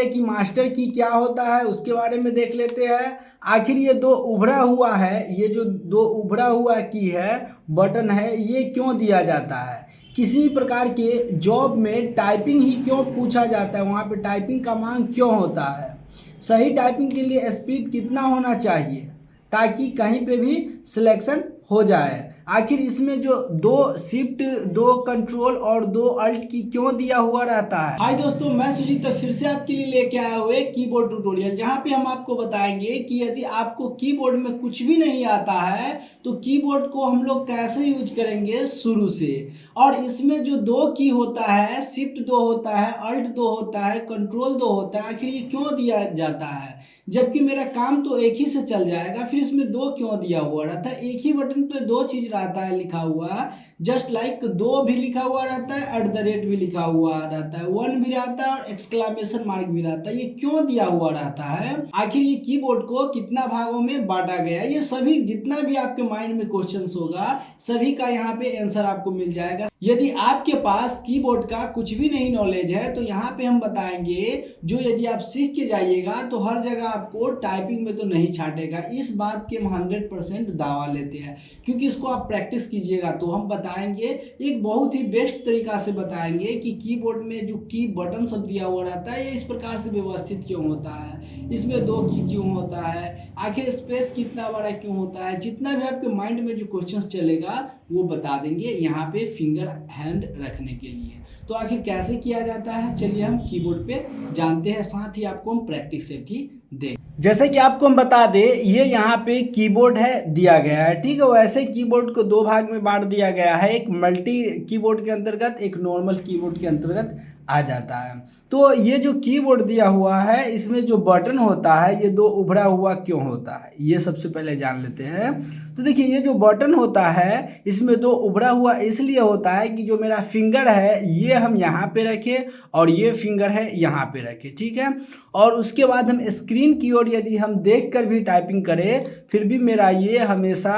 पहले कि मास्टर की क्या होता है उसके बारे में देख लेते हैं। आखिर ये दो उभरा हुआ है, ये जो दो उभरा हुआ की है बटन है, ये क्यों दिया जाता है? किसी भी प्रकार के जॉब में टाइपिंग ही क्यों पूछा जाता है, वहाँ पे टाइपिंग का मांग क्यों होता है? सही टाइपिंग के लिए स्पीड कितना होना चाहिए ताकि कहीं पे भी सिलेक्शन हो जाए? आखिर इसमें जो दो शिफ्ट, दो कंट्रोल और दो अल्ट की क्यों दिया हुआ रहता है? हाय दोस्तों, मैं सुजीत तो फिर से आपके लिए लेके आया हुए कीबोर्ड ट्यूटोरियल, जहां पे हम आपको बताएंगे कि यदि आपको कीबोर्ड में कुछ भी नहीं आता है तो कीबोर्ड को हम लोग कैसे यूज करेंगे शुरू से। और इसमें जो दो की होता है, शिफ्ट दो होता है, अल्ट दो होता है, कंट्रोल दो होता है, आखिर ये क्यों दिया जाता है? जबकि मेरा काम तो एक ही से चल जाएगा, फिर इसमें दो क्यों दिया हुआ रहता है? एक ही बटन पे दो चीज रहता है लिखा हुआ, जस्ट लाइक दो भी लिखा हुआ रहता है, @ भी लिखा हुआ रहता है, 1 भी रहता है और एक्सक्लेमेशन मार्क भी रहता है। ये क्यों दिया हुआ रहता है? आखिर ये कीबोर्ड को कितना भागों में बांटा गया है? ये सभी जितना भी आपके माइंड में क्वेश्चंस होगा सभी का यहाँ पे आंसर आपको मिल जाएगा। यदि आपके पास कीबोर्ड का कुछ भी नहीं नॉलेज है तो यहाँ पे हम बताएंगे, जो यदि आप सीख के जाइएगा तो हर जगह आपको टाइपिंग में तो नहीं छाटेगा। इस बात के हम 100% दावा लेते हैं, क्योंकि इसको आप प्रैक्टिस कीजिएगा तो हम बताएंगे एक बहुत ही बेस्ट तरीका से बताएंगे कि कीबोर्ड में जो की बटन सब दिया हुआ रहता है ये इस प्रकार से व्यवस्थित क्यों होता है, इसमें दो की क्यों होता है, आखिर स्पेस कितना बड़ा क्यों होता है। जितना भी आपके माइंड में जो क्वेश्चन चलेगा वो बता देंगे यहाँ पे फिंगर हैंड रखने के लिए। तो आखिर कैसे किया जाता है, चलिए हम कीबोर्ड पे जानते हैं, साथ ही आपको हम प्रैक्टिस सेट ही दें। जैसे कि आपको हम बता दें, ये यहाँ पे कीबोर्ड है दिया गया है, ठीक है। वैसे कीबोर्ड को दो भाग में बांट दिया गया है, एक मल्टी कीबोर्ड के अंतर्गत, एक नॉर्मल कीबोर्ड के अंतर्गत आ जाता है। तो ये जो कीबोर्ड दिया हुआ है इसमें जो बटन होता है ये दो उभरा हुआ क्यों होता है, ये सबसे पहले जान लेते हैं। तो देखिए, ये जो बटन होता है इसमें दो उभरा हुआ इसलिए होता है कि जो मेरा फिंगर है ये हम यहाँ पे रखें और ये फिंगर है यहाँ पे रखें, ठीक है। और उसके बाद हम स्क्रीन की ओर यदि हम देख कर भी टाइपिंग करें फिर भी मेरा ये हमेशा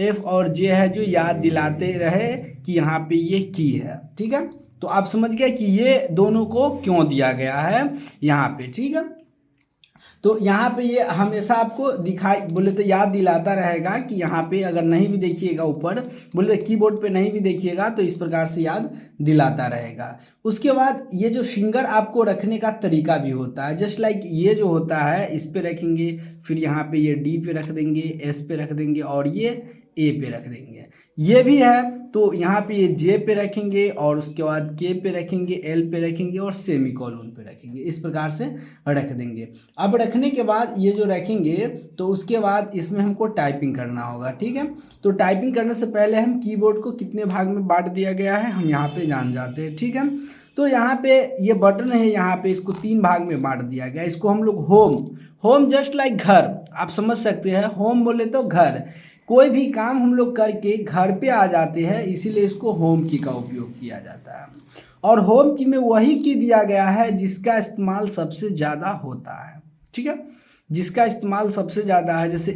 F और J है जो याद दिलाते रहे कि यहाँ पे ये की है, ठीक है। तो आप समझ गए कि ये दोनों को क्यों दिया गया है यहाँ पे, ठीक है। तो यहाँ पे ये हमेशा आपको दिखाई बोले तो याद दिलाता रहेगा कि यहाँ पे अगर नहीं भी देखिएगा, ऊपर बोले तो कीबोर्ड पे नहीं भी देखिएगा तो इस प्रकार से याद दिलाता रहेगा। उसके बाद ये जो फिंगर आपको रखने का तरीका भी होता है, जस्ट लाइक ये जो होता है इस पे रखेंगे, फिर यहाँ पे ये D पे रख देंगे, S पे रख देंगे और ये A पे रख देंगे। ये भी है तो यहाँ पे ये J पे रखेंगे और उसके बाद K पे रखेंगे, L पे रखेंगे और सेमी कॉलन पे रखेंगे, इस प्रकार से रख देंगे। अब रखने के बाद ये जो रखेंगे तो उसके बाद इसमें हमको टाइपिंग करना होगा, ठीक है। तो टाइपिंग करने से पहले हम कीबोर्ड को कितने भाग में बांट दिया गया है हम यहाँ पे जान जाते हैं, ठीक है। तो यहाँ पे ये बटन है, यहाँ पे इसको 3 भाग में बांट दिया गया। इसको हम लोग होम जस्ट लाइक घर, आप समझ सकते हैं। होम बोले तो घर, कोई भी काम हम लोग करके घर पे आ जाते हैं, इसीलिए इसको होम की का उपयोग किया जाता है। और होम की में वही की दिया गया है जिसका इस्तेमाल सबसे ज़्यादा होता है, ठीक है। जिसका इस्तेमाल सबसे ज़्यादा है, जैसे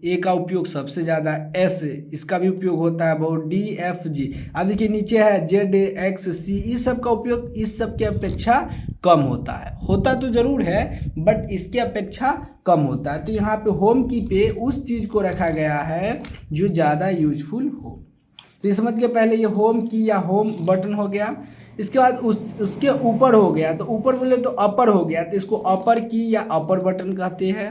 ए का उपयोग सबसे ज़्यादा, एस इसका भी उपयोग होता है बहुत, D F G। अब देखिए नीचे है Z X C, इस सब का उपयोग इस सब के अपेक्षा कम होता है। होता तो ज़रूर है बट इसके अपेक्षा कम होता है। तो यहाँ पे होम की पे उस चीज़ को रखा गया है जो ज़्यादा यूजफुल हो। तो ये समझ के पहले ये होम की या होम बटन हो गया। इसके बाद उसके ऊपर हो गया, तो ऊपर बोले तो अपर हो गया, तो इसको अपर की या अपर बटन कहते हैं।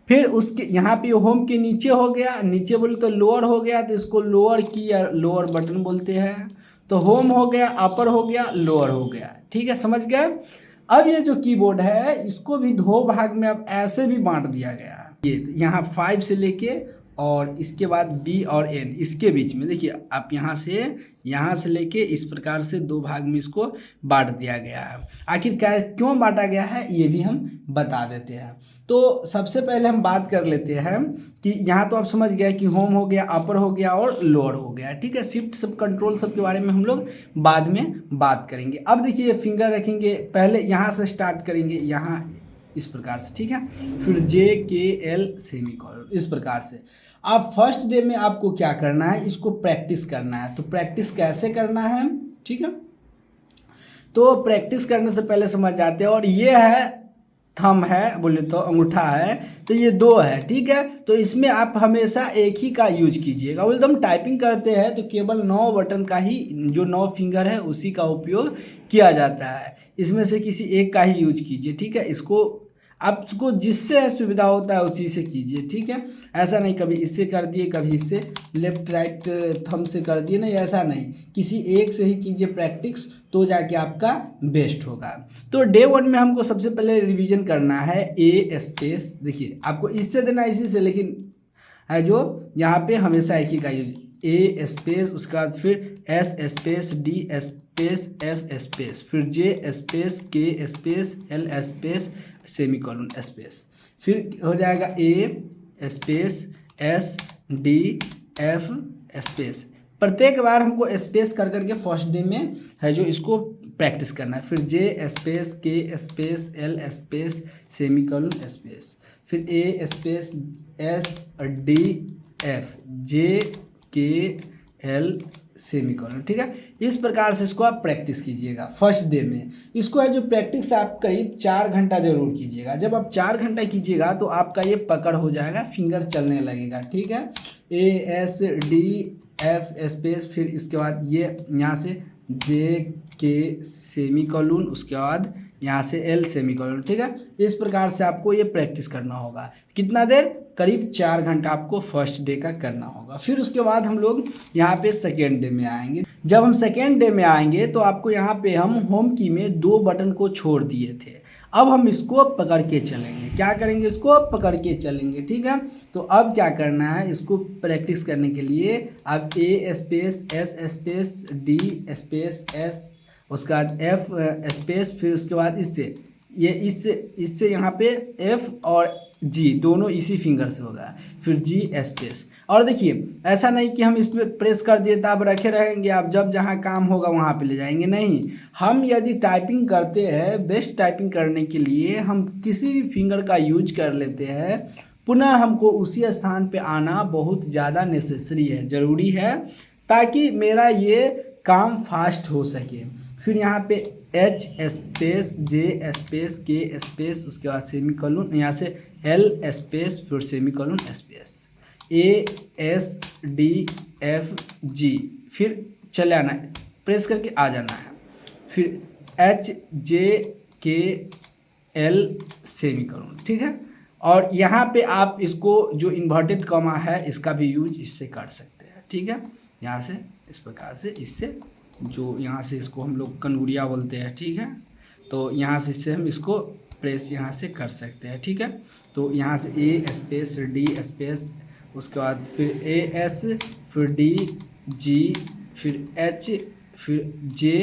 फिर उसके यहाँ पे होम के नीचे हो गया, नीचे बोले तो लोअर हो गया, तो इसको लोअर की या लोअर बटन बोलते हैं। तो होम हो गया, अपर हो गया, लोअर हो गया, ठीक है, समझ गए। अब ये जो कीबोर्ड है इसको भी दो भाग में अब ऐसे भी बांट दिया गया है। ये यहाँ 5 से लेके और इसके बाद B और N इसके बीच में देखिए, आप यहाँ से लेके इस प्रकार से दो भाग में इसको बांट दिया गया है। आखिर क्या क्यों बांटा गया है ये भी हम बता देते हैं। तो सबसे पहले हम बात कर लेते हैं कि यहाँ तो आप समझ गए कि होम हो गया, अपर हो गया और लोअर हो गया, ठीक है। शिफ्ट सब कंट्रोल सब के बारे में हम लोग बाद में बात करेंगे। अब देखिए फिंगर रखेंगे, पहले यहाँ से स्टार्ट करेंगे, यहाँ इस प्रकार से, ठीक है। फिर J K L semi colon, इस प्रकार से। आप फर्स्ट डे में आपको क्या करना है, इसको प्रैक्टिस करना है। तो प्रैक्टिस कैसे करना है, ठीक है। तो प्रैक्टिस करने से पहले समझ जाते हैं। और ये है थंब है, बोले तो अंगूठा है, तो ये 2 है, ठीक है। तो इसमें आप हमेशा एक ही का यूज कीजिएगा। बोले तो हम टाइपिंग करते हैं तो केवल 9 बटन का ही, जो 9 फिंगर है उसी का उपयोग किया जाता है। इसमें से किसी एक का ही यूज कीजिए, ठीक है। इसको आपको जिससे सुविधा होता है उसी से कीजिए, ठीक है। ऐसा नहीं कभी इससे कर दिए, कभी इससे लेफ्ट राइट थंब से कर दिए, नहीं ऐसा नहीं, किसी एक से ही कीजिए प्रैक्टिस, तो जाके आपका बेस्ट होगा। तो डे 1 में हमको सबसे पहले रिवीजन करना है ए स्पेस, देखिए आपको इससे देना है, इसी से, लेकिन है जो यहाँ पे हमेशा एक ही का यूज, ए स्पेस, उसके बाद फिर s space, d space, f space, फिर j space, k space, l space, semicolon space, फिर हो जाएगा a space, s, d, f space. प्रत्येक बार हमको स्पेस कर करके फर्स्ट डे में है जो इसको प्रैक्टिस करना है। फिर j space, k space, l space, semicolon space, फिर ए स्पेस, एस, डी, एफ, जे, के, एल, सेमीकोलन, ठीक है। इस प्रकार से इसको आप प्रैक्टिस कीजिएगा फर्स्ट डे में। इसको है जो प्रैक्टिस आप करीब 4 घंटा जरूर कीजिएगा। जब आप 4 घंटा कीजिएगा तो आपका ये पकड़ हो जाएगा, फिंगर चलने लगेगा, ठीक है। ए, एस, डी, एफ स्पेस, फिर इसके बाद ये यहाँ से जे, के, सेमीकोलन, उसके बाद यहाँ से एल, सेमीकोलन, ठीक है। इस प्रकार से आपको ये प्रैक्टिस करना होगा। कितना देर? करीब 4 घंटा आपको फर्स्ट डे का करना होगा। फिर उसके बाद हम लोग यहाँ पे सेकेंड डे में आएंगे। जब हम सेकेंड डे में आएंगे तो आपको यहाँ पे हम होम की में 2 बटन को छोड़ दिए थे। अब हम इसको पकड़ के चलेंगे। क्या करेंगे? इसको पकड़ के चलेंगे, ठीक है। तो अब क्या करना है, इसको प्रैक्टिस करने के लिए आप a space, s space, d space, s, उसके बाद एफ स्पेस, फिर उसके बाद इससे यहाँ पे एफ और जी दोनों इसी फिंगर से होगा, फिर जी स्पेस। और देखिए ऐसा नहीं कि हम इस पर प्रेस कर दिए तो आप रखे रहेंगे, आप जब जहाँ काम होगा वहाँ पे ले जाएंगे, नहीं। हम यदि टाइपिंग करते हैं, बेस्ट टाइपिंग करने के लिए हम किसी भी फिंगर का यूज कर लेते हैं, पुनः हमको उसी स्थान पे आना बहुत ज़्यादा नेसेसरी है, ज़रूरी है, ताकि मेरा ये काम फास्ट हो सके। फिर यहाँ पे एच स्पेस, जे स्पेस, के स्पेस, उसके बाद सेमीकोलन, यहाँ से एल स्पेस, फिर सेमीकोलन स्पेस, ए, एस, डी, एफ, जी, फिर चले आना है, प्रेस करके आ जाना है, फिर एच, जे, के, एल, सेमीकोलन, ठीक है। और यहाँ पे आप इसको जो इन्वर्टेड कॉमा है इसका भी यूज इससे कर सकते हैं, ठीक है। यहाँ से इस प्रकार से, इससे जो यहाँ से इसको हम लोग कनगुड़िया बोलते हैं, ठीक है। तो यहाँ से इससे हम इसको प्रेस यहाँ से कर सकते हैं, ठीक है। तो यहाँ से ए स्पेस, डी स्पेस, उसके बाद फिर ए एस, फिर डी, जी, फिर एच, फिर जे,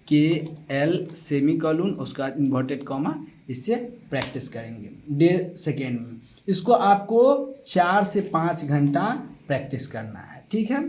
के, एल, सेमीकोलन, उसके बाद इन्वर्टेड कॉमा, इससे प्रैक्टिस करेंगे डे सेकेंड में। इसको आपको 4 से 5 घंटा प्रैक्टिस करना है, ठीक है।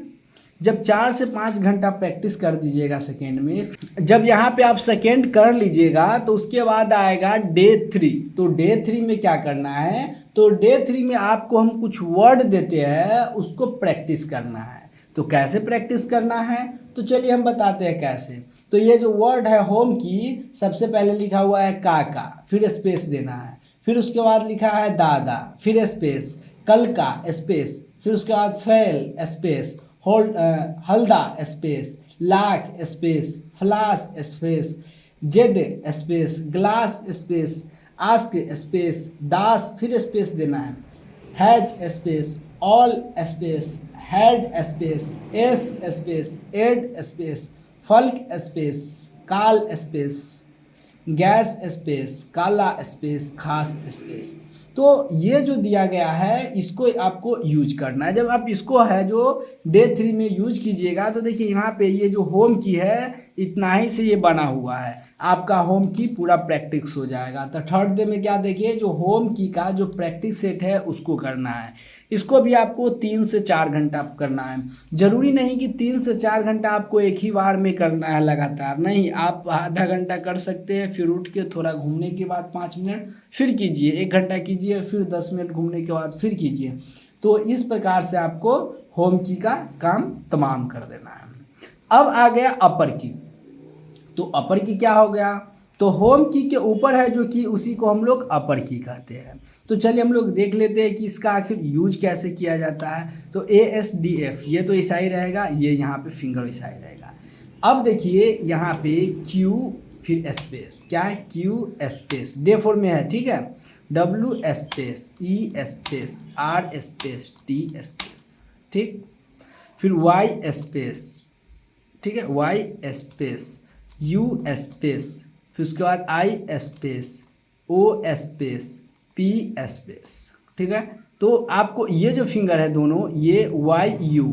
जब 4 से 5 घंटा प्रैक्टिस कर दीजिएगा सेकेंड में, जब यहाँ पे आप सेकेंड कर लीजिएगा तो उसके बाद आएगा डे 3। तो डे 3 में क्या करना है, तो डे 3 में आपको हम कुछ वर्ड देते हैं, उसको प्रैक्टिस करना है। तो कैसे प्रैक्टिस करना है, तो चलिए हम बताते हैं कैसे। तो ये जो वर्ड है होम की, सबसे पहले लिखा हुआ है काका, फिर स्पेस देना है, फिर उसके बाद लिखा है दादा, फिर स्पेस, कल का स्पेस, फिर उसके बाद फैल स्पेस, हल्दा स्पेस, लाख स्पेस, फ्लास स्पेस, जेड space, glass space, ask space, दास, फिर स्पेस देना है, has space, all space, head space, s space, add space, फल्क स्पेस, काल स्पेस, गैस स्पेस, काला स्पेस, खास स्पेस। तो ये जो दिया गया है इसको आपको यूज करना है। जब आप इसको है जो डे 3 में यूज कीजिएगा तो देखिए यहाँ पे ये जो होम की है इतना ही से ये बना हुआ है, आपका होम की पूरा प्रैक्टिस हो जाएगा। तो थर्ड डे में क्या देखिए, जो होम की का जो प्रैक्टिस सेट है उसको करना है। इसको भी आपको 3 से 4 घंटा करना है। ज़रूरी नहीं कि 3 से 4 घंटा आपको एक ही बार में करना है लगातार, नहीं, आप आधा घंटा कर सकते हैं, फिर उठ के थोड़ा घूमने के बाद 5 मिनट फिर कीजिए, 1 घंटा कीजिए, फिर 10 मिनट घूमने के बाद फिर कीजिए। तो इस प्रकार से आपको होम की का काम तमाम कर देना है। अब आ गया अपर की। तो अपर की क्या हो गया, तो होम की के ऊपर है जो की उसी को हम लोग अपर की कहते हैं। तो चलिए हम लोग देख लेते हैं कि इसका आखिर यूज कैसे किया जाता है। तो ASDF ये तो ऐसा ही रहेगा, ये यहाँ पे फिंगर ऐसा ही रहेगा। अब देखिए यहाँ पे Q फिर स्पेस, क्या है Q स्पेस डे 4 में है, ठीक है, W space E space R space T space, ठीक, फिर Y स्पेस, ठीक है, Y स्पेस U स्पेस, फिर उसके बाद I space O space P space, ठीक है। तो आपको ये जो फिंगर है दोनों, ये YU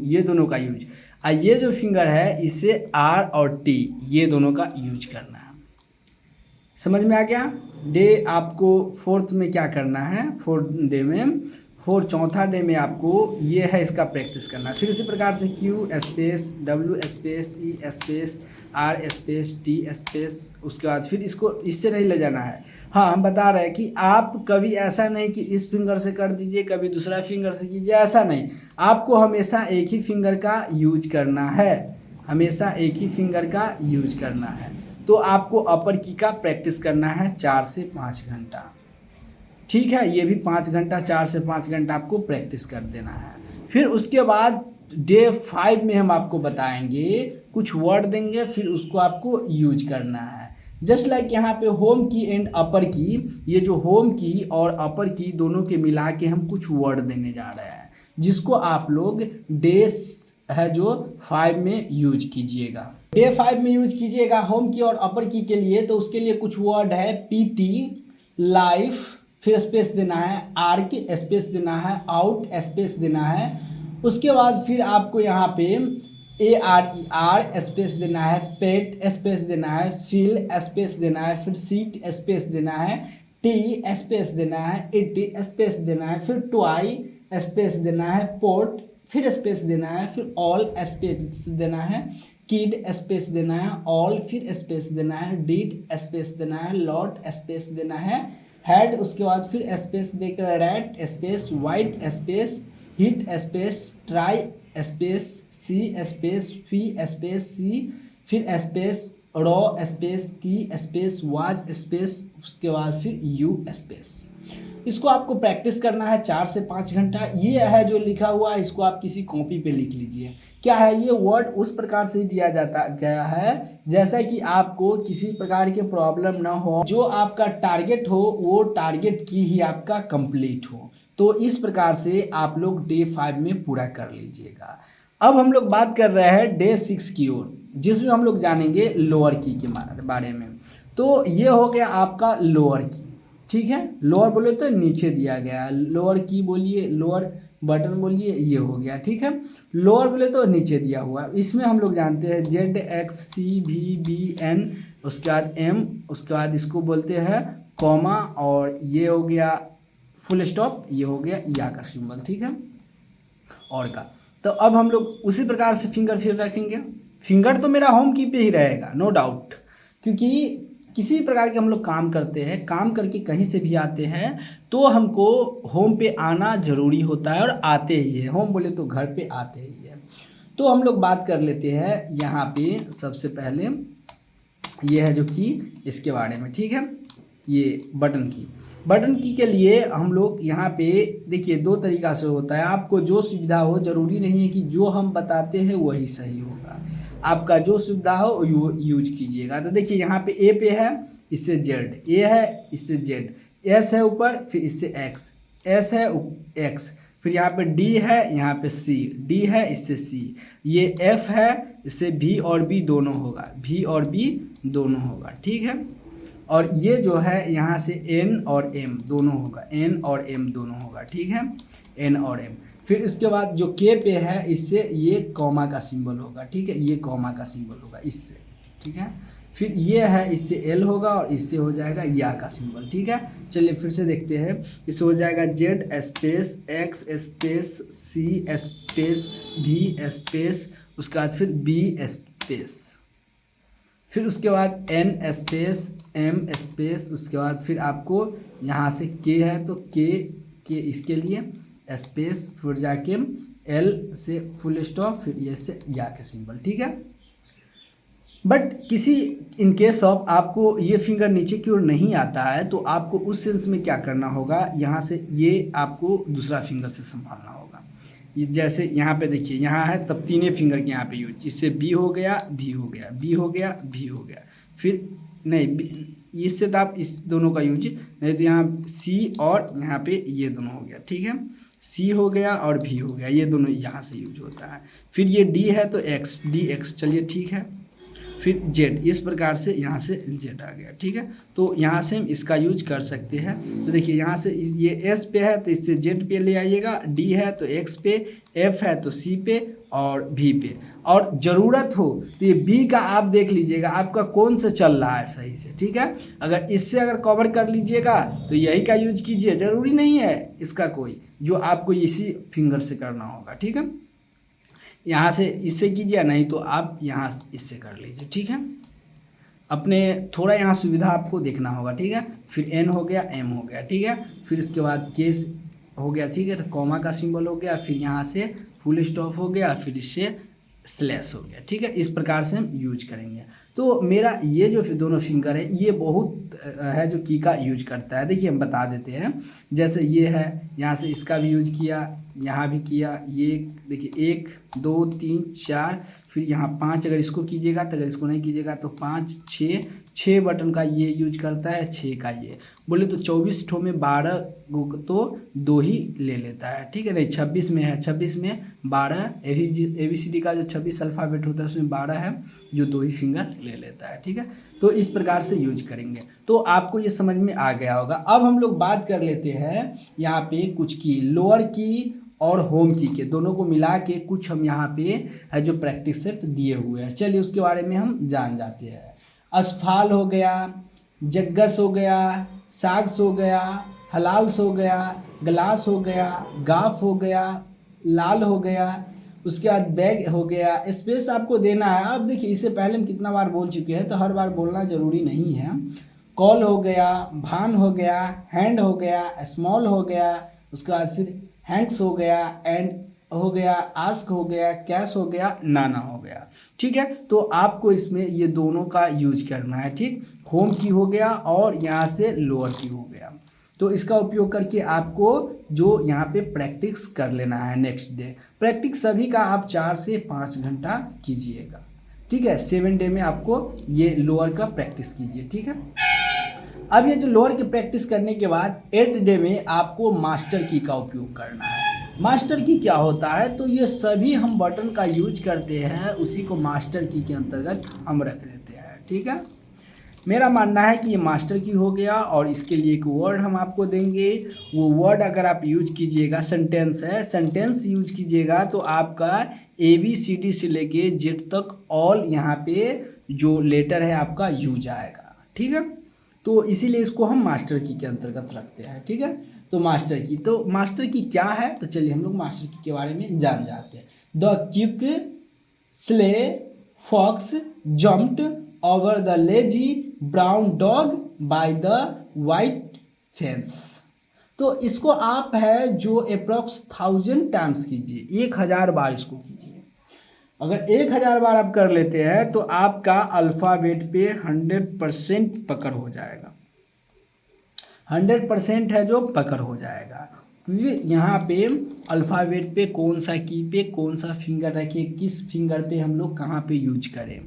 ये दोनों का यूज, और ये जो फिंगर है इसे R और T ये दोनों का यूज करना है। समझ में आ गया। डे आपको 4th में क्या करना है, 4th डे में, चौथा डे में आपको ये है इसका प्रैक्टिस करना है। फिर इसी प्रकार से Q space W space E space R space T space, उसके बाद फिर इसको इससे नहीं ले जाना है। हाँ, हम बता रहे हैं कि आप कभी ऐसा नहीं कि इस फिंगर से कर दीजिए कभी दूसरा फिंगर से कीजिए, ऐसा नहीं, आपको हमेशा एक ही फिंगर का यूज करना है, हमेशा एक ही फिंगर का यूज करना है। तो आपको अपर की का प्रैक्टिस करना है 4 से 5 घंटा, ठीक है, ये भी 5 घंटा, 4 से 5 घंटा आपको प्रैक्टिस कर देना है। फिर उसके बाद डे 5 में हम आपको बताएंगे, कुछ वर्ड देंगे, फिर उसको आपको यूज करना है। जस्ट लाइक यहाँ पे होम की एंड अपर की, ये जो होम की और अपर की दोनों के मिला के हम कुछ वर्ड देने जा रहे हैं, जिसको आप लोग डे है जो 5 में यूज कीजिएगा। डे 5 में यूज कीजिएगा होम की और अपर की के लिए। तो उसके लिए कुछ वर्ड है PT, लाइफ, फिर स्पेस देना है, आर्क स्पेस देना है, आउट स्पेस देना है। उसके बाद फिर आपको यहाँ पे ARER स्पेस देना है, पेट स्पेस देना है, फील स्पेस देना है, फिर सीट स्पेस देना है, टी स्पेस देना है, इट स्पेस देना है, फिर ट्वाई स्पेस देना है, पोर्ट फिर स्पेस देना है, फिर ऑल स्पेस देना है, किड स्पेस देना है, ऑल फिर स्पेस देना है, डिड स्पेस देना है, लॉट स्पेस देना है, हेड, उसके बाद फिर स्पेस देकर rat space, white space, hit space, try space, see space, fee space, see फिर space, raw space, key space, was space, उसके बाद फिर यू स्पेस। इसको आपको प्रैक्टिस करना है 4 से 5 घंटा। ये है जो लिखा हुआ है, इसको आप किसी कॉपी पे लिख लीजिए। क्या है, ये वर्ड उस प्रकार से दिया जाता गया है जैसा कि आपको किसी प्रकार के प्रॉब्लम ना हो, जो आपका टारगेट हो वो टारगेट की ही आपका कंप्लीट हो। तो इस प्रकार से आप लोग डे 5 में पूरा कर लीजिएगा। अब हम लोग बात कर रहे हैं डे 6 की ओर, जिसमें हम लोग जानेंगे लोअर की के बारे में। तो ये हो गया आपका लोअर की, ठीक है, लोअर बोले तो नीचे दिया गया है, लोअर की बोलिए, लोअर बटन बोलिए, ये हो गया, ठीक है। लोअर बोले तो नीचे दिया हुआ है। इसमें हम लोग जानते हैं ZXCVBN, उसके बाद M, उसके बाद इसको बोलते हैं कॉमा, और ये हो गया फुल स्टॉप, ये हो गया या का सिंबल, ठीक है, और का। तो अब हम लोग उसी प्रकार से फिंगर फिर रखेंगे। फिंगर तो मेरा होम की पे ही रहेगा, नो डाउट, क्योंकि किसी प्रकार के हम लोग काम करते हैं, काम करके कहीं से भी आते हैं तो हमको होम पे आना ज़रूरी होता है, और आते ही है, होम बोले तो घर पे आते ही है। तो हम लोग बात कर लेते हैं यहाँ पे सबसे पहले, ये है जो की इसके बारे में, ठीक है, ये बटन की के लिए हम लोग यहाँ पे देखिए 2 तरीक़ा से होता है। आपको जो सुविधा हो, ज़रूरी नहीं है कि जो हम बताते हैं वही सही होगा, आपका जो सुविधा हो यूज कीजिएगा। तो देखिए यहाँ पे ए पे है, इससे जेड, ए है इससे जेड, एस है ऊपर, फिर इससे एक्स, एस है एक्स, फिर यहाँ पे डी है, यहाँ पे सी, डी है इससे सी, ये एफ है, इससे भी और बी दोनों होगा, भी और बी दोनों होगा, ठीक है। और ये जो है यहाँ से एन और एम दोनों होगा, एन और एम दोनों होगा, ठीक है, एन और एम। फिर इसके बाद जो के पे है, इससे ये कॉमा का सिंबल होगा, ठीक है, ये कॉमा का सिंबल होगा इससे, ठीक है। फिर ये है, इससे एल होगा, और इससे हो जाएगा या का सिंबल, ठीक है। चलिए फिर से देखते हैं, इससे हो जाएगा Z space x space see space भी स्पेस, उसके बाद फिर बी स्पेस, फिर उसके बाद एन स्पेस एम स्पेस, उसके बाद फिर आपको यहाँ से के है तो के इसके लिए स्पेस, फिर जाके एल से फुल स्टॉप, फिर ये से या के सिंबल, ठीक है। बट किसी इन केस ऑफ आपको ये फिंगर नीचे की ओर नहीं आता है तो आपको उस सेंस में क्या करना होगा, यहाँ से ये आपको दूसरा फिंगर से संभालना होगा। ये जैसे यहाँ पे देखिए, यहाँ है तब तीनों फिंगर के यहाँ पे यूज, इससे बी हो गया, भी हो गया, बी हो गया, भी हो गया, फिर नहीं इससे तो आप इस दोनों का यूज, नहीं तो यहाँ सी और यहाँ पे ये दोनों हो गया, ठीक है, सी हो गया और भी हो गया, ये दोनों यहाँ से यूज होता है। फिर ये डी है तो एक्स, डी एक्स, चलिए ठीक है। फिर जेड, इस प्रकार से यहाँ से जेड आ गया, ठीक है। तो यहाँ से हम इसका यूज कर सकते हैं। तो देखिए यहाँ से ये एस पे है तो इससे जेड पे ले आइएगा, डी है तो एक्स पे, एफ है तो सी पे और भी पे, और ज़रूरत हो तो ये बी का आप देख लीजिएगा आपका कौन सा चल रहा है सही से, ठीक है। अगर इससे अगर कवर कर लीजिएगा तो यही का यूज कीजिए, ज़रूरी नहीं है इसका कोई, जो आपको इसी फिंगर से करना होगा, ठीक है। यहाँ से इससे कीजिए, नहीं तो आप यहाँ इससे कर लीजिए, ठीक है। अपने थोड़ा यहाँ सुविधा आपको देखना होगा, ठीक है। फिर एन हो गया, एम हो गया, ठीक है। फिर इसके बाद केस हो गया, ठीक है, तो कॉमा का सिंबल हो गया, फिर यहाँ से फुल स्टॉप हो गया, फिर इससे स्लैश हो गया, ठीक है। इस प्रकार से हम यूज करेंगे। तो मेरा ये जो दोनों फिंगर है ये बहुत है जो की का यूज करता है। देखिए हम बता देते हैं, जैसे ये है, यहाँ से इसका भी यूज किया, यहाँ भी किया, ये देखिए 1 2 3 4, फिर यहाँ 5 अगर इसको कीजिएगा, तो अगर इसको नहीं कीजिएगा तो 5 6 बटन का ये यूज करता है, 6 का ये, बोले तो 24 ठो में 12 तो 2 ही ले लेता है, ठीक है। नहीं 26 में है, 26 में 12 ABCD का जो 26 अल्फ़ाबेट होता है उसमें 12 है जो 2 ही फिंगर ले लेता है, ठीक है। तो इस प्रकार से यूज करेंगे, तो आपको ये समझ में आ गया होगा। अब हम लोग बात कर लेते हैं यहाँ पे कुछ की, लोअर की और होम की के दोनों को मिला के कुछ हम यहाँ पे है जो प्रैक्टिस सेट दिए हुए हैं, चलिए उसके बारे में हम जान जाते हैं। असफाल हो गया, जग्गस हो गया, साग्स हो गया, हलाल्स हो गया, ग्लास हो गया, गाफ हो गया, लाल हो गया, उसके बाद बैग हो गया। स्पेस आपको देना है। अब देखिए इससे पहले हम कितना बार बोल चुके हैं तो हर बार बोलना ज़रूरी नहीं है। कॉल हो गया, भान हो गया, हैंड हो गया, स्मॉल हो गया, उसके बाद फिर हैंक्स हो गया, एंड हो गया, आस्क हो गया, कैश हो गया, नाना हो गया, ठीक है। तो आपको इसमें ये दोनों का यूज करना है, ठीक। होम की हो गया और यहाँ से लोअर की हो गया, तो इसका उपयोग करके आपको जो यहाँ पे प्रैक्टिस कर लेना है नेक्स्ट डे। प्रैक्टिस सभी का आप 4 से 5 घंटा कीजिएगा, ठीक है। 7 डे में आपको ये लोअर का प्रैक्टिस कीजिए, ठीक है। अब ये जो लोअर की प्रैक्टिस करने के बाद 8th डे में आपको मास्टर की का उपयोग करना है। मास्टर की क्या होता है, तो ये सभी हम बटन का यूज करते हैं, उसी को मास्टर की के अंतर्गत हम रख देते हैं, ठीक है। मेरा मानना है कि ये मास्टर की हो गया और इसके लिए एक वर्ड हम आपको देंगे। वो वर्ड अगर आप यूज कीजिएगा, सेंटेंस है, सेंटेंस यूज कीजिएगा तो आपका ABCD से लेके Z तक ऑल यहाँ पे जो लेटर है आपका यूज आएगा, ठीक है। तो इसीलिए इसको हम मास्टर की के अंतर्गत रखते हैं, ठीक है। तो मास्टर की क्या है, तो चलिए हम लोग मास्टर की के बारे में जान जाते हैं। The quick sly fox jumped over the lazy brown dog by the white fence. तो इसको आप है जो अप्रॉक्स 1000 टाइम्स कीजिए, 1000 बार इसको कीजिए। अगर 1000 बार आप कर लेते हैं तो आपका अल्फ़ाबेट पे 100% पकड़ हो जाएगा, 100% है जो पकड़ हो जाएगा। क्योंकि यहाँ पे अल्फ़ाबेट पे कौन सा की पे कौन सा फिंगर रखे, किस फिंगर पे हम लोग कहाँ पे यूज करें,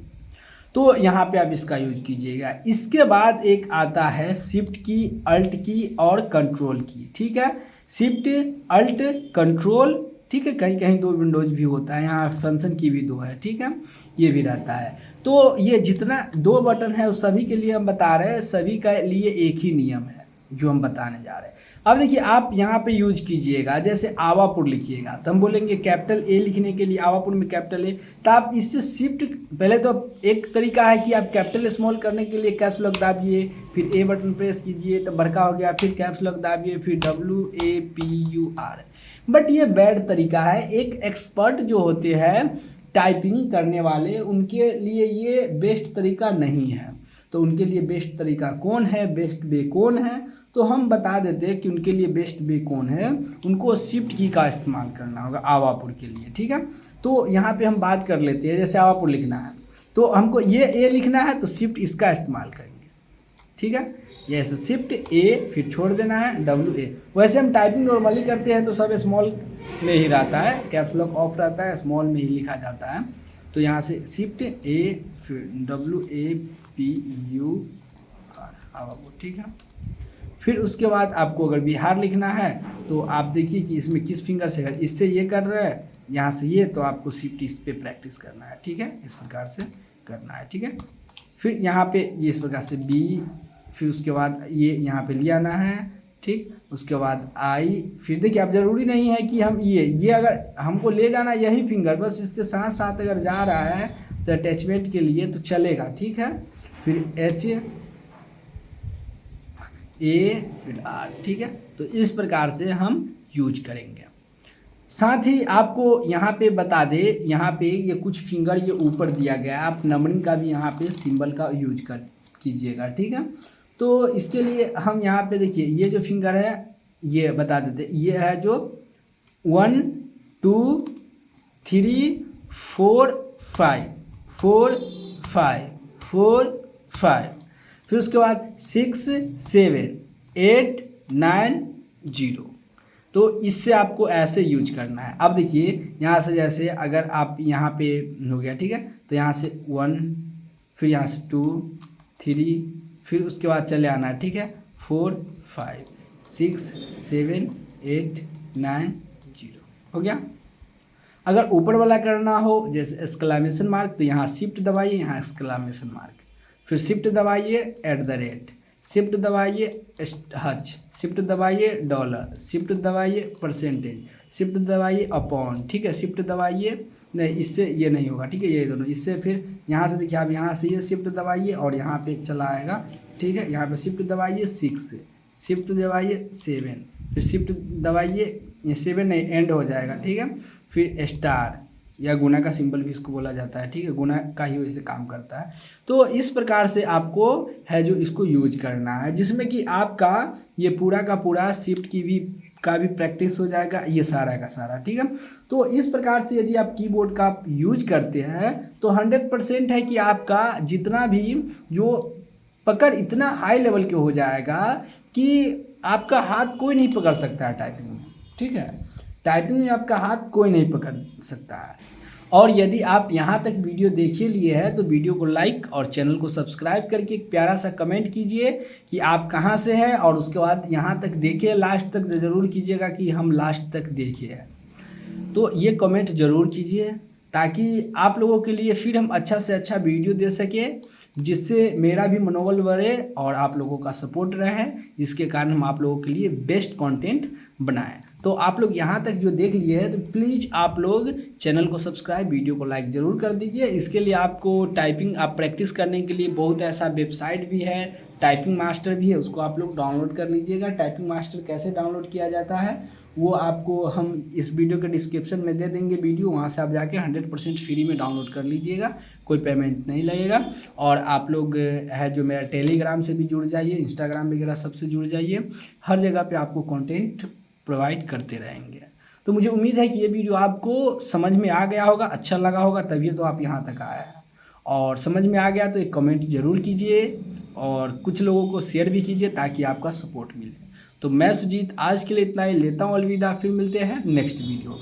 तो यहाँ पे आप इसका यूज कीजिएगा। इसके बाद एक आता है शिफ्ट की, अल्ट की और कंट्रोल की, ठीक है। शिफ्ट, अल्ट, कंट्रोल, ठीक है। कहीं कहीं 2 विंडोज भी होता है, यहाँ फंक्शन की भी 2 है, ठीक है, ये भी रहता है। तो ये जितना 2 बटन है उस सभी के लिए हम बता रहे हैं, सभी का लिए एक ही नियम है जो हम बताने जा रहे हैं। अब देखिए आप यहाँ पे यूज कीजिएगा, जैसे आवापुर लिखिएगा तो हम बोलेंगे कैपिटल A लिखने के लिए, आवापुर में कैपिटल A, तो आप इससे शिफ्ट, पहले तो एक तरीका है कि आप कैपिटल स्मॉल करने के लिए कैप्स लॉक दाबिए, फिर A बटन प्रेस कीजिए तो बड़का हो गया, फिर कैप्स लॉक दाबिए, फिर WAPUR। बट ये बैड तरीका है। एक एक्सपर्ट जो होते हैं टाइपिंग करने वाले, उनके लिए ये बेस्ट तरीका नहीं है। तो उनके लिए बेस्ट तरीका कौन है, बेस्ट वे कौन है, तो हम बता देते हैं कि उनके लिए बेस्ट वे कौन है। उनको शिफ्ट की का इस्तेमाल करना होगा आवापुर के लिए, ठीक है। तो यहाँ पे हम बात कर लेते हैं, जैसे आवापुर लिखना है तो हमको ये लिखना है तो शिफ्ट इसका इस्तेमाल करेंगे, ठीक है। ये शिफ्ट ए फिर छोड़ देना है WA। वैसे हम टाइपिंग नॉर्मली करते हैं तो सब स्मॉल में ही रहता है, कैप्स लॉक ऑफ रहता है, स्मॉल में ही लिखा जाता है। तो यहाँ से शिफ्ट ए फिर WAPUR, ठीक है। फिर उसके बाद आपको अगर बिहार लिखना है तो आप देखिए कि इसमें किस फिंगर से इससे ये कर रहा है, यहाँ से ये, तो आपको शिफ्ट इस पे प्रैक्टिस करना है, ठीक है। इस प्रकार से करना है, ठीक है। फिर यहाँ पे ये इस प्रकार से B, फिर उसके बाद ये यहाँ पे ले आना है, ठीक। उसके बाद I, फिर देखिए आप ज़रूरी नहीं है कि हम ये अगर हमको ले जाना यही फिंगर, बस इसके साथ साथ अगर जा रहा है तो अटैचमेंट के लिए तो चलेगा, ठीक है। फिर H A फिर R, ठीक है। तो इस प्रकार से हम यूज करेंगे। साथ ही आपको यहाँ पे बता दे, यहाँ पे ये कुछ फिंगर ये ऊपर दिया गया है, आप नंबरिंग का भी यहाँ पे सिंबल का यूज कीजिएगा, ठीक है। तो इसके लिए हम यहाँ पे देखिए ये जो फिंगर है ये बता देते, ये है जो 1 2 3 4 5 4 5 4 5, फिर उसके बाद 6 7 8 9 0। तो इससे आपको ऐसे यूज करना है। अब देखिए यहाँ से जैसे अगर आप यहाँ पे हो गया, ठीक है, तो यहाँ से 1, फिर यहाँ से 2 3, फिर उसके बाद चले आना है, ठीक है, 4 5 6 7 8 9 0 हो गया। अगर ऊपर वाला करना हो जैसे एक्सक्लेमेशन मार्क तो यहाँ शिफ्ट दबाइए, यहाँ एक्सक्लेमेशन मार्क, फिर शिफ्ट दबाइए @ शिफ्ट दबाइए हच, शिफ्ट दबाइए $, शिफ्ट दबाइए %, शिफ्ट दबाइए अपॉन, ठीक है। शिफ्ट दबाइए नहीं, इससे ये नहीं होगा, ठीक है, ये दोनों इससे। फिर यहाँ से देखिए आप यहाँ से ये शिफ्ट दबाइए और यहाँ पे चला आएगा, ठीक है। यहाँ पे शिफ्ट दबाइए 6, शिफ्ट दबाइए 7, फिर शिफ्ट दबाइए, ये 7 नहीं एंड हो जाएगा, ठीक है। फिर स्टार या गुना का सिंबल भी इसको बोला जाता है, ठीक है, गुना का ही वैसे काम करता है। तो इस प्रकार से आपको है जो इसको यूज करना है, जिसमें कि आपका ये पूरा का पूरा शिफ्ट का भी प्रैक्टिस हो जाएगा, ये सारा का सारा, ठीक है। तो इस प्रकार से यदि आप कीबोर्ड का यूज करते हैं तो 100% है कि आपका जितना भी जो पकड़ इतना हाई लेवल के हो जाएगा कि आपका हाथ कोई नहीं पकड़ सकता है टाइपिंग में, ठीक है। टाइपिंग में आपका हाथ कोई नहीं पकड़ सकता है। और यदि आप यहाँ तक वीडियो देखिए लिए है तो वीडियो को लाइक और चैनल को सब्सक्राइब करके एक प्यारा सा कमेंट कीजिए कि आप कहाँ से हैं, और उसके बाद यहाँ तक देखिए, लास्ट तक ज़रूर कीजिएगा कि हम लास्ट तक देखे हैं। तो ये कमेंट ज़रूर कीजिए ताकि आप लोगों के लिए फिर हम अच्छा से अच्छा वीडियो दे सकें, जिससे मेरा भी मनोबल बढ़े और आप लोगों का सपोर्ट रहे, जिसके कारण हम आप लोगों के लिए बेस्ट कंटेंट बनाएं। तो आप लोग यहाँ तक जो देख लिए हैं तो प्लीज़ आप लोग चैनल को सब्सक्राइब, वीडियो को लाइक ज़रूर कर दीजिए। इसके लिए आपको टाइपिंग आप प्रैक्टिस करने के लिए बहुत ऐसा वेबसाइट भी है, टाइपिंग मास्टर भी है, उसको आप लोग डाउनलोड कर लीजिएगा। टाइपिंग मास्टर कैसे डाउनलोड किया जाता है वो आपको हम इस वीडियो के डिस्क्रिप्शन में दे देंगे वीडियो, वहाँ से आप जाके 100% फ्री में डाउनलोड कर लीजिएगा, कोई पेमेंट नहीं लगेगा। और आप लोग है जो मेरा टेलीग्राम से भी जुड़ जाइए, इंस्टाग्राम वगैरह सबसे जुड़ जाइए, हर जगह पे आपको कंटेंट प्रोवाइड करते रहेंगे। तो मुझे उम्मीद है कि ये वीडियो आपको समझ में आ गया होगा, अच्छा लगा होगा, तभी तो आप यहाँ तक आए हैं। और समझ में आ गया तो एक कमेंट ज़रूर कीजिए और कुछ लोगों को शेयर भी कीजिए ताकि आपका सपोर्ट मिले। तो मैं सुजीत आज के लिए इतना ही लेता हूँ अलविदा, फिर मिलते हैं नेक्स्ट वीडियो में।